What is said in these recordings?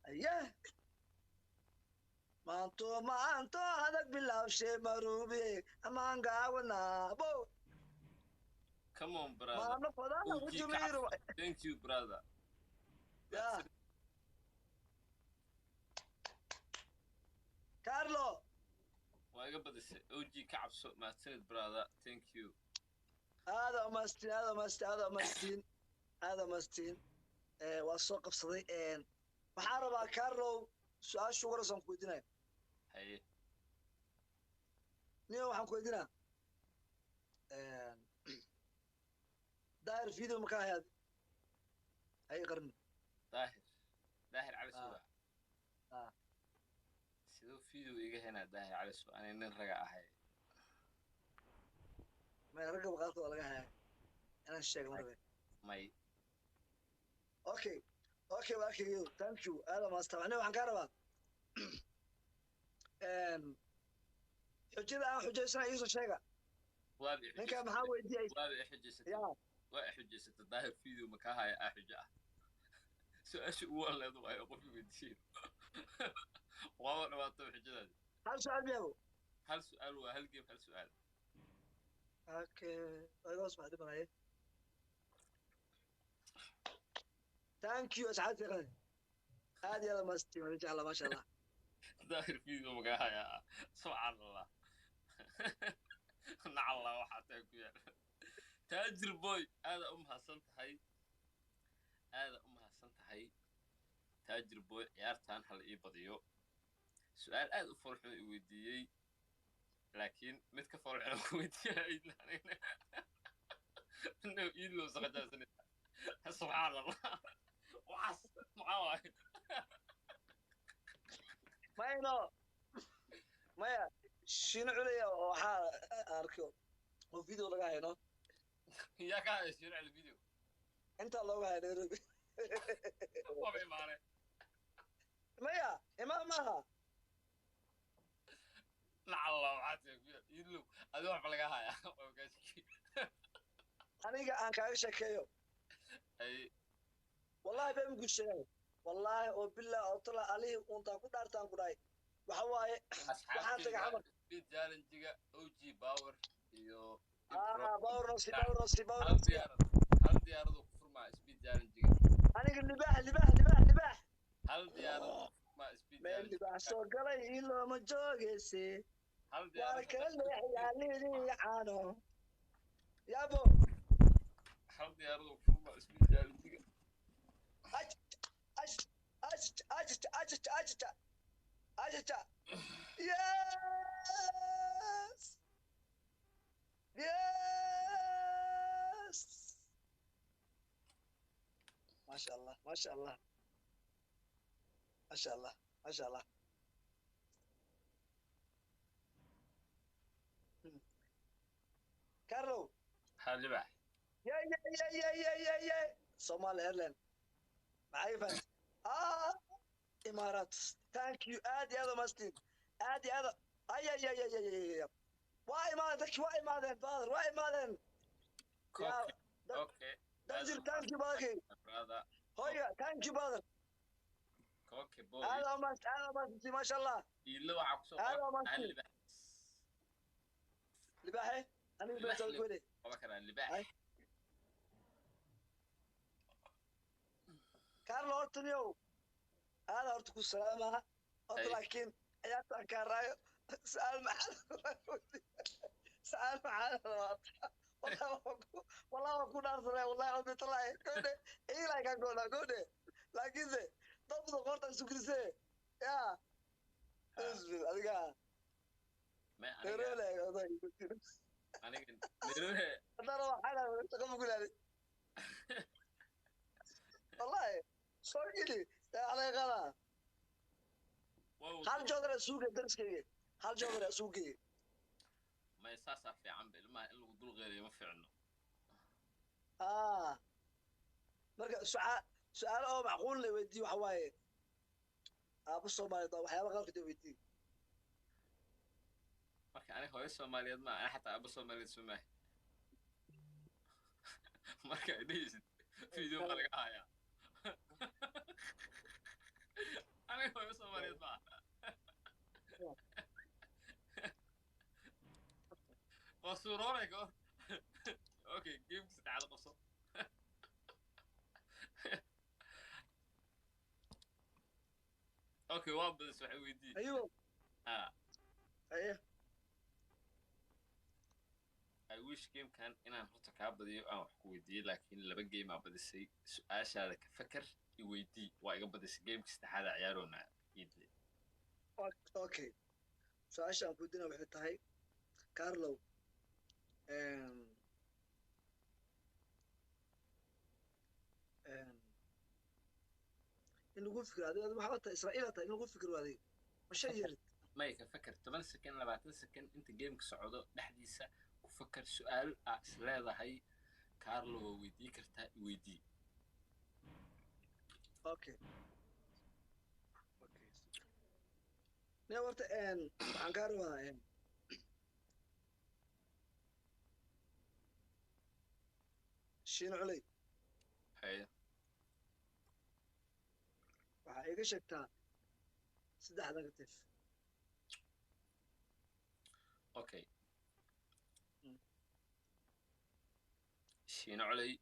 أيه ما أنتو هذاك بالله شيء مروبي أما أنقاونا بو Come on, ما brother. أنا فضانا OG وجميرو Caps. Thank you, brother. That's يا it. كارلو OG Caps. That's it, brother. Thank you. هذا مستين هذا مستين هذا مستين هذا مستين والسوق بصدي محاربة كارلو سؤال شو ورسم كويدنا Hey. نيو وحن كويدنا داير فيديو مكان هذا أي قرن Dahir. Dahir على آه سؤال. آه sidoo video iga hena Dahir على سؤال. أنا nin raga ahay. ما يرقب غلطة ولا حاجة أنا الشيخ مرة May. أوكي أوكي أوكي يو ثانك يو هذا ما استوعبنا وحن كاربا حجة حجة سنة يوسف شيخ Waabi من كان xujisatay. محاول يدي Waabi xujisatay. يا Waa xujisatay Dahir video ma ka haya xujo ah. Su'aasha ugu walaad waa ay qof weydiin. Waa dhawaato xujadaadi. هل سؤال بيهو Hal su'aal waa hal game hal su'aal. اوكي خلاص بعد ما هي ثانك يو اسعد غني هذه يلا مستي ما شاء الله ما شاء الله Dahir video ma ka haya. Subhanallah. Nacalla waxaa tahay ku yaal. Taajir boy aad u mahadsan tahay. Aad u mahadsan tahay. Taajir boy ciyaartan hal ii badiyo. Su'aal aad u farxo i weydiiyey. Laakiin mid ka farxo ku weydiiyay inuu iilo saqajaasan. Subhanallah. Waxaas maxaa waaye? ما ينو ما يا شنو عليا وحا اركو وفيديو لقى هنا Yaa ka haysheen على الفيديو. انت الله هنا Waa bay maareen. ما يا امام ماها Nacalla waxaa tahay ku yaal. Iilo adoo wax laga haya. Waa gaashki. انا كان شكيو Ay والله بهم قلت شيء والله وبالله اطلع عليه وانت كنت ارتان كداي waxa waaye waxaan tagay xamar speed challenge-ga OG Power iyo باور hal diyaarad ku furmaa speed challenge-ga aniga libaax hal diyaarad ku furmaa speed meel challenge libaax soo galay ilooma joogeyse hal waa diyaarad kala leexyaa lidii caano yaabo hal diyaarad ku furmaa speed challenge-ga aj aj aj aj aj aj aj yes yes ما شاء الله ما شاء الله ما شاء الله ما شاء الله كارلو hal libax يا صومال ايرلاند معايا فهمت امارات ثانك يو ادي هذا ماستين ادي هذا اي واي ماذن فاذر واي ماذن يا okay دنزل ثانك يو باقي brother هويا ثانك يو فاذر okay boy هذا ماست ما شاء الله ilo waxa ku soo هذا hal ماستين libax لباحي انا اللي بسوي كذا qaba kara libax كارلو اورتنيو هذا اورتكو السلامة لكن عيادة كارايو سأل محل سأل محل والله أكون أرسل والله أبي طلع كده إيه لا كان قولا كده لكن زي ضبط قرطة سكرسي يا اسمع ألقى ma نرولا يا aniga niroohe أنا روح أنا تقوم أقول لي والله صوري على غلا هل جودر السوق درس كذي هل جودر السوق ما saasaa fiican ba ilmaha in lagu dul qeeriyo ma fiicno marka su'aalo oo macquul leh weydii waxa waaye aaba Soomaaliyeed waxyaabo qaar ka weydii marka aniga hooyo Soomaaliyeed ma ana xataa aba Soomaaliyeed Soomaali marka idhiisid video ma laga hayaa suuroonay ka hor okay gameka saddexaad qabso okay waa badis waxay weydiin ayuu aye I wish gamekan inaan horta kaa badiyo aan wax ku weydiiyey laakiin laba game aa badisay su-aashaada ka fakar i weydii waa iga badisay gameka saddexaad aa ciyaaroona iidle okay su-aasha aan kudina waxay tahay carlow in lagu fikiro adiga waxaa tahay israa'iil tahay in lagu fikiro adiga ma shay yarid may ka fakar 10 second 20 second inta gameka socdo dhexdiisa ku fakar su-aal aa is leedahay carlo waa weydii kartaa i weydii okay ne horta waxaan kaa rabaa shiin culey haye waxaa iga sheegtaa 3 negative okay shiin culey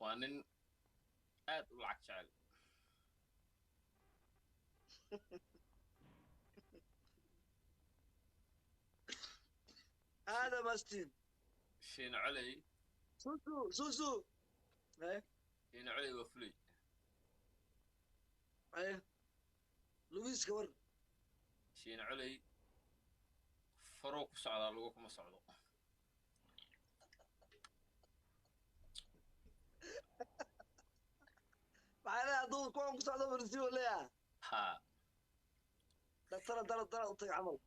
waa nin aad u lacag jecel هذا ماستين shiin culey سوسو ايه shiin culey waa fulay ايه لويس كور shiin culey faruu ku socdaa lagu kuma socdo معنا دول كون كسعدو برسيو ليه ها دكتور طيق عمل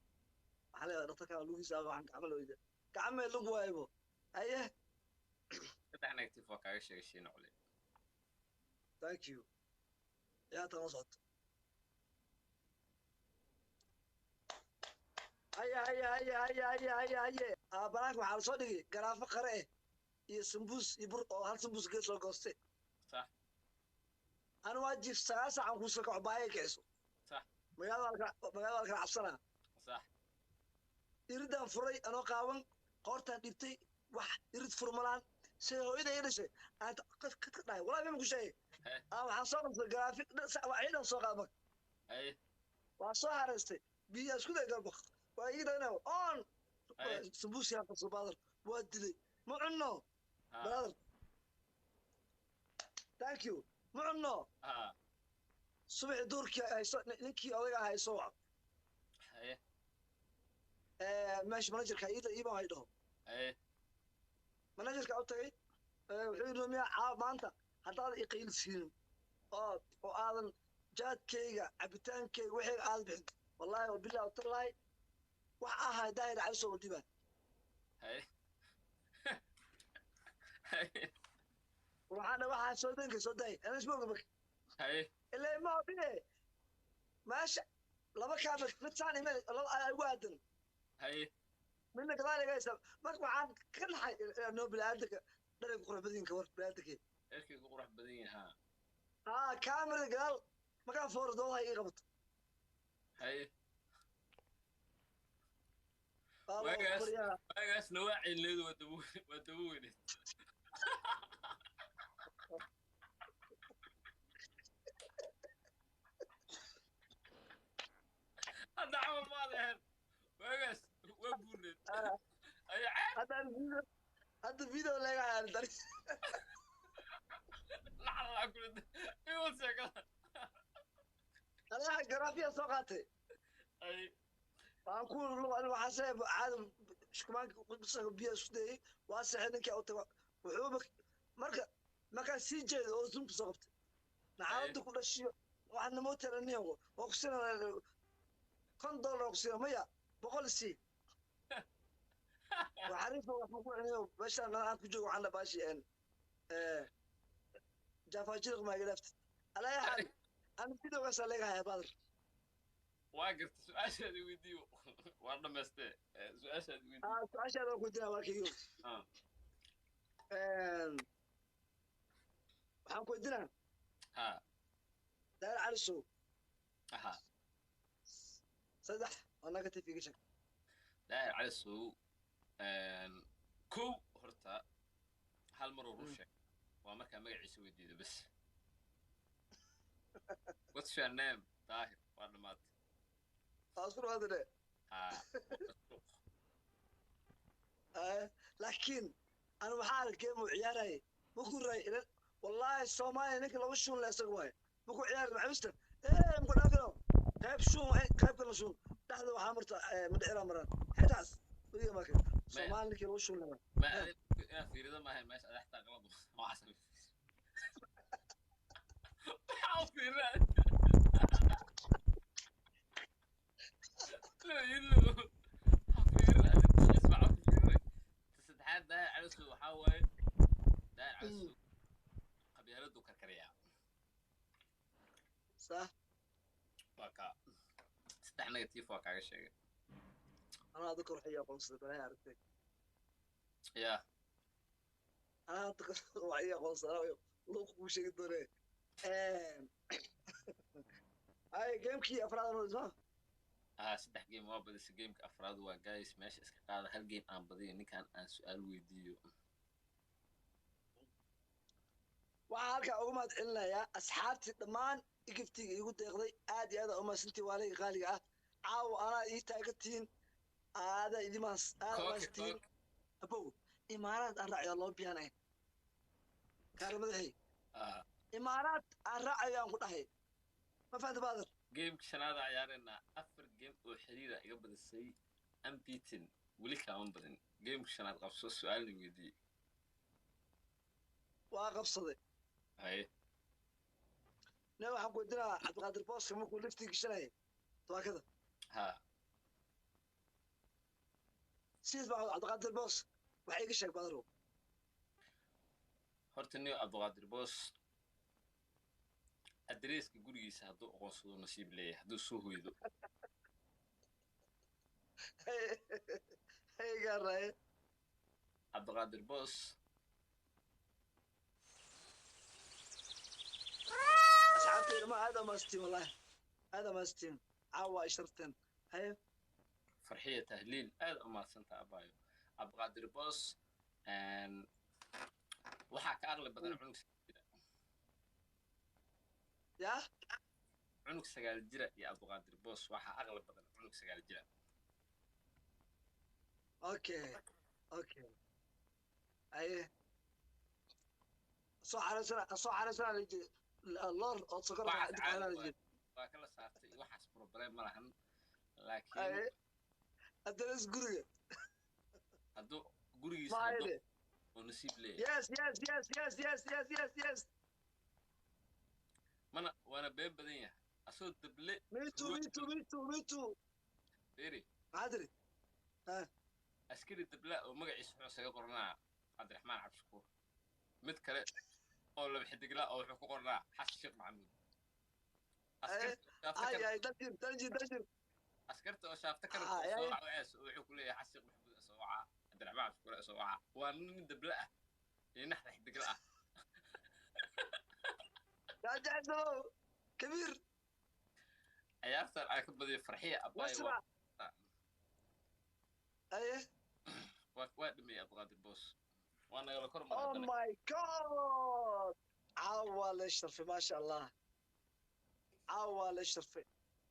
على دكتور لويس ابو عن عمل ويدا كعمل لو وايبو ايه saddex negative waa kaaga sheegay shiin culey ثانك يو يا تنصت هيا بناك waxaa soo dhigay garaafo qare ah iyo sambuus iyo bur oo hal sambuus gees loo goostay صح أنا واجب ساعة عن كوسك عباية كيسو صح مقالة كعبسنا صح يريد أن فري أنا قاون قارتها دبتي واحد يريد فرملان سيهو إذا يرسي أنت قد ناي ولا بيمكو شيء أنا حصل في الجرافيك وعيدا سوق أبك أي وصاها رستي بيجي أسكت أقربك وإذا أنا أون سبوسي هذا صبادر ودي مو عنه بدر ثانك يو مو عنه صبح دورك نكي أوجا هاي صوع أي ماشي مناجر كايدا يبغى هيدهم أي مناجر كأوتي وحيد لهم يا ما أنت هذا يقيل سين وآذن جات كيجا عبتان كي وحي آذن والله وبالله وترلاي وحاها داير على صوت ديبان أي وحنا واحد صوتين كصوتين أنا اسمه بك أي اللي ما بيه ماشي لما كان متساني من الله وادن أي منك ذلك يا ما عاد كل حي انه بلادك درب قرب بدين كور بلادك إيش يقول روح بدين ها كامل قال ما كان فور دو هي قبط أي واقاس نواعي اللي ودووني هذا عمل ما ظهر واقاس وابوني أي عاد هذا الفيديو اللي قاعد درس لا كل ده يوسع انا جرافيا سوقاتي أي أقول له أنا وحسب عاد شو كمان بس بيا سودي واسع هناك أو تبع وحومك ما كان سيجي أو زوم بصوت نعرض كل شيء وعنا موتر النيو وقسنا $10 وقسنا 100 بقول سي وعارف وحقول النيو بس أنا كجو عنا باشي إن جافاجير ما قلفت على أي حال أنا فيديو بس عليك يا بدر واقف سؤال ويديو وانا مستي سؤال ويديو سؤال كنت انا واكيو waxaan ku idinaa ها daal calisow ها 3 أنا كنت في قشك daahir cali sow kow horta hal mar uu sheeg waa markaa magaciisa weydiido bas what's your name daahir waa dhamaatay أصبر هذا ده haa لكن أنا بحال كيف عياري بقول رأي والله الصومالي إنك لو شون لا سقواي بقول عيار معبستر إيه بقول أكلم كيف شون كيف كنا شون لحظة وحامرت من إيران مرة حدث ودي ما كان الصومالي إنك لو شون لا ma adig inaa fiirida maahay meesha adaxtaa qalad waxaas waxaa fiiraa ilu hafiira ismaca fiiray saddexaad daahir cali sow waxaa waaye daahir cali sow qabyaaladu karkariyaa صح waa kaa saddex negative waa kaaga sheegay أنا أذكر حياة قنصة بلا عرفتك yaa أنا أذكر حياة قنصة لو وش يقدر هاي جيم كي أفراد النظام saddex game waa badisay gameka afraad waa guys meesha iska qaada hal game aan badiyo ninkan aan su-aal weydiiyo waxaan halkaa uga mahad celinayaa asxaabtii dhammaan igiftiga iigu deeqday aad iyo aad aa umahadsantii waalayga qaaliga ah caawa anaa ii taagantihiin aadaa idimaas aad umahadsantihiin abow imaaraad aan raacayo loo biyaanay kaaramadahay imaaraad aan raacayo aan ku dhahay ma fahanta baadar gameka shanaada ciyaareenaa 4 game oo xiriira iga badisay unbeaten weli kaaman badin gameka shanaad qabso su-aalna weydiiyey waa qabsaday haye ne waxaan ku weydiinaa cabdiqaadir booska markuu liftii gashanayay tabaakada haa sidiis baa cabdiqaadir boos waxay iga sheeg badarow horta nin cabdiqaadir boos adreeska gurigiisa hadduu aqoonsado nasiib leeyahay hadduu soo hoydo hey gaaraye cabdiqaadir boos asxaabtayda ma aad amaastiin wallahi aad amaastiin caawa ay sharteen haye farxiya tahliil aad u mahadsantaha abaayo cabdiqaadir boos waxaa ka aqli badan cunug jira yaa cunug 9 jira iyo cabdiqaadir boos waxaa aqli badan cunug 9 jira okay haye soo xarasana liji lor oo sokor waa kala saartay waxaas problem ma lahan laakiin adres guriga hadduu gurigiisa oo nasiib leeyahay yes mana waana been badan yahay asoo dable me too beri adri askari dabla oo magaciisa wuxuu isaga qornaa cabdiraxmaan cabshakuur mid kale oo laba xidigla oo wuxuu ku qornaa xasan sheekh maxamuud askarta oo shaafta kana soo wacaas wuxuu ku leeyahay xasan sheekh maxamuud soo waca cabdiraxmaan cabshakuur soo waca waa nin dabla ah iyo naxda xidigla ah راجعتو كبير ciyaartan ay ka badiyay farxiya abaayo ايه waa dhimay abqaadir boos waa nagala kor او ماي جاد عوال الشرف ما شاء الله عوال الشرف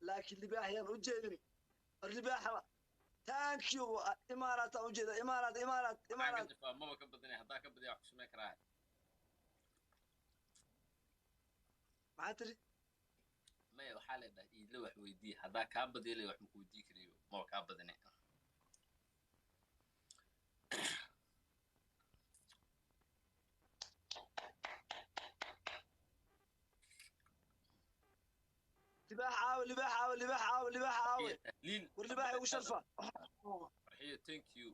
لكن اللي يا وجهني الرباح ثانك يو امارات وجهه امارات ما ka badinay hadaa ka badiyaa wax kusmee karaa ما تري maya waxaa leedahay iidla wax weydii haddaa kaa badiyalay wax maku weydii karayo maba kaa badine لباح عاول واللباح وشرفه farxiyo thank you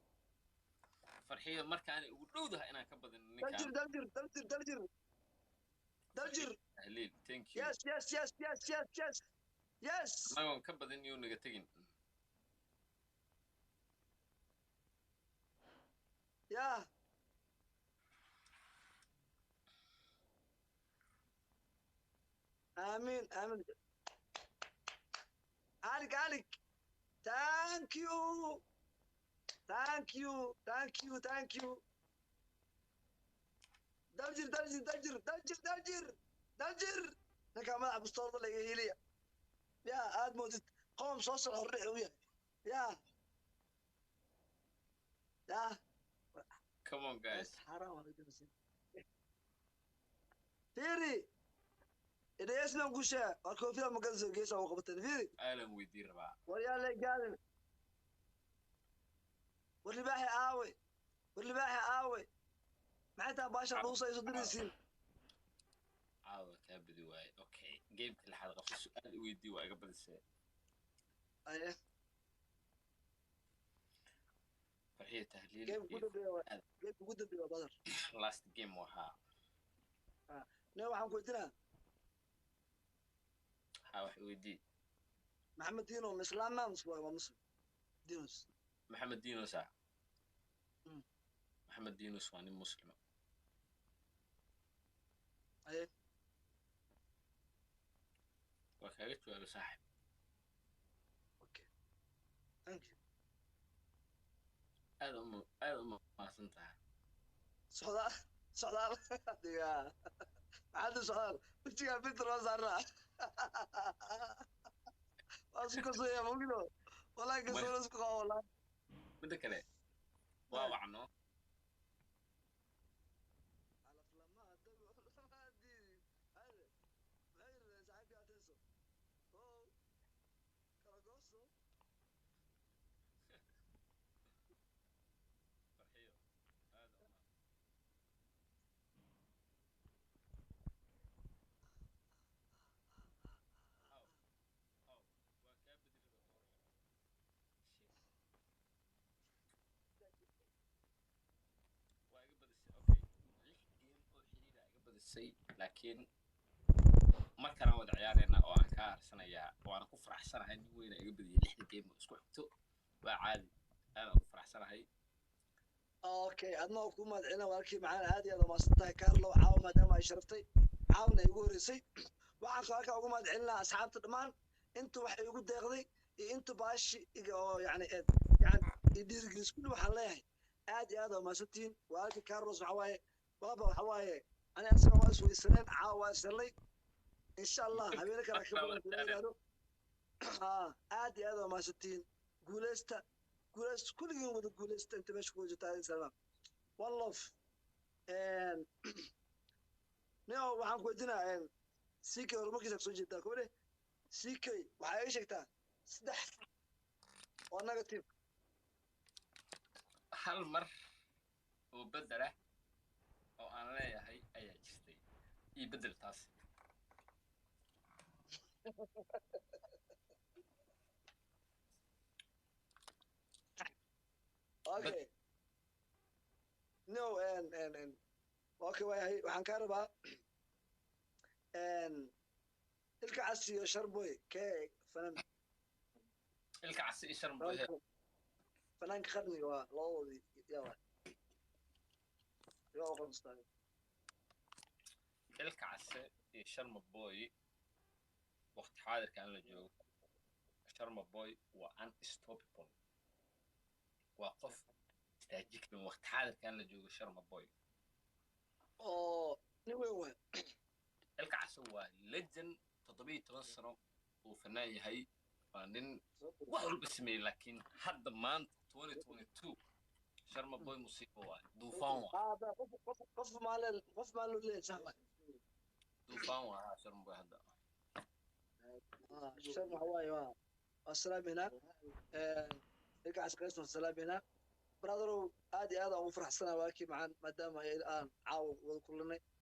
farxiyo markaanay ugu dhowdahay inaan ka badin ninkaan دلجر tahliil thank you yes anagoon ka badin iyuu naga tegin يا آمين عليك thank you thank you thank you thank you daljir daljir daljir daljir daljir daljir ninkaa madaxa bustoolada laga heliya yaa aad moodid qoom soo socda hordhex u yahay yaa yaa Come on, guys. حرام عليك فيري إذا اسمه قشة أكو فيها مقزز قيسة وقبتين فيري Alan ويدير بقى. وريال لي قال واللي باحي آوي واللي باحي آوي معناتها باشا روسا يصدر يسين عاوة كابدي واي. أوكي. جيم كل حلقة في سؤال ويدي واي قبل السنة. أيه فرحية تهليل. كيف قد بيوا كيف قد بيوا بدر Last game وها. نو عم قلتنا حاوح ويدي. محمد دينو مسلم ما مسلم دينوس محمد دينو ساعة. مم. محمد دينو سواني مسلم. أيه وكاغت ولا صاحب. أوكي ثانك يو هذا ما صنتها. سعدال سعدال يا عاد سعدال وجهها بنت روزارا اسكو سويا ممكن والله كسر اسكو والله بدك كده. واو عنه. على فلما دي هذا غير صاحبي اتنسو او كراغوسو فرحية. هذا ما. أو وكابدي السي لكن markaan wada ciyaarayna oo aan ka arsanayaa waan ku faraxsanahay nin weyn iga badiyay 6 game oo isku xigto waa caadi aan ku faraxsanahay اوكي adna ku madcina walkii macaan aad iyo ma santahay Carlo caaw maadaama ay sharaftay caawna igu horeysay waxaan ka ugu madcinaa asxaabta dhamaan inta wax igu deeqday iyo inta baashi iga oo yani dhiirigelis kulli waxaan leeyahay aad iyo aad ma santiin walkii Carlos waxa waaye baba waxa waaye ana asaga waa isweysaneen caaw waa islay insha Allah habeenka kala ka badan aad iyo aad ma santiin guuleysta كل يوم تقول انت باش كوجو تاع سلام والله نيو waxaan ku weydiinaa CK hormarkiisa soo jeedaa kore CK waxa ay sheegtaa 3 oo negative hal mar oo bedela oo aan leeyahay ayaa jirtay ii bedel taas okay no and okay waxaan ka rabaa ilka casiyo sharboy ke fanan ilka casi sharboy fanan qarni waa loodi yawa yoo qonstaan ilka casi sharboy waqti xaadirka aan la joogo sharboy waa unstoppable وقف استاجيك من وقت حاضر كان لجوج شرم بوي oo ni weyn الكعس هو لجن تطبيق تنصره وفنان يهي فنان وحل بسمي لكن حد ما 2022 شرم بوي مصيبه واحد دوفان هذا قف ماله ليه سهله دوفان واحد شرم بوي هذا شرم هواي السلام هنا ilkaas qeysno salaamina brother aad iyo aad aan u faraxsanahay waakii macaan maadaama ay aan caaw wada kulanay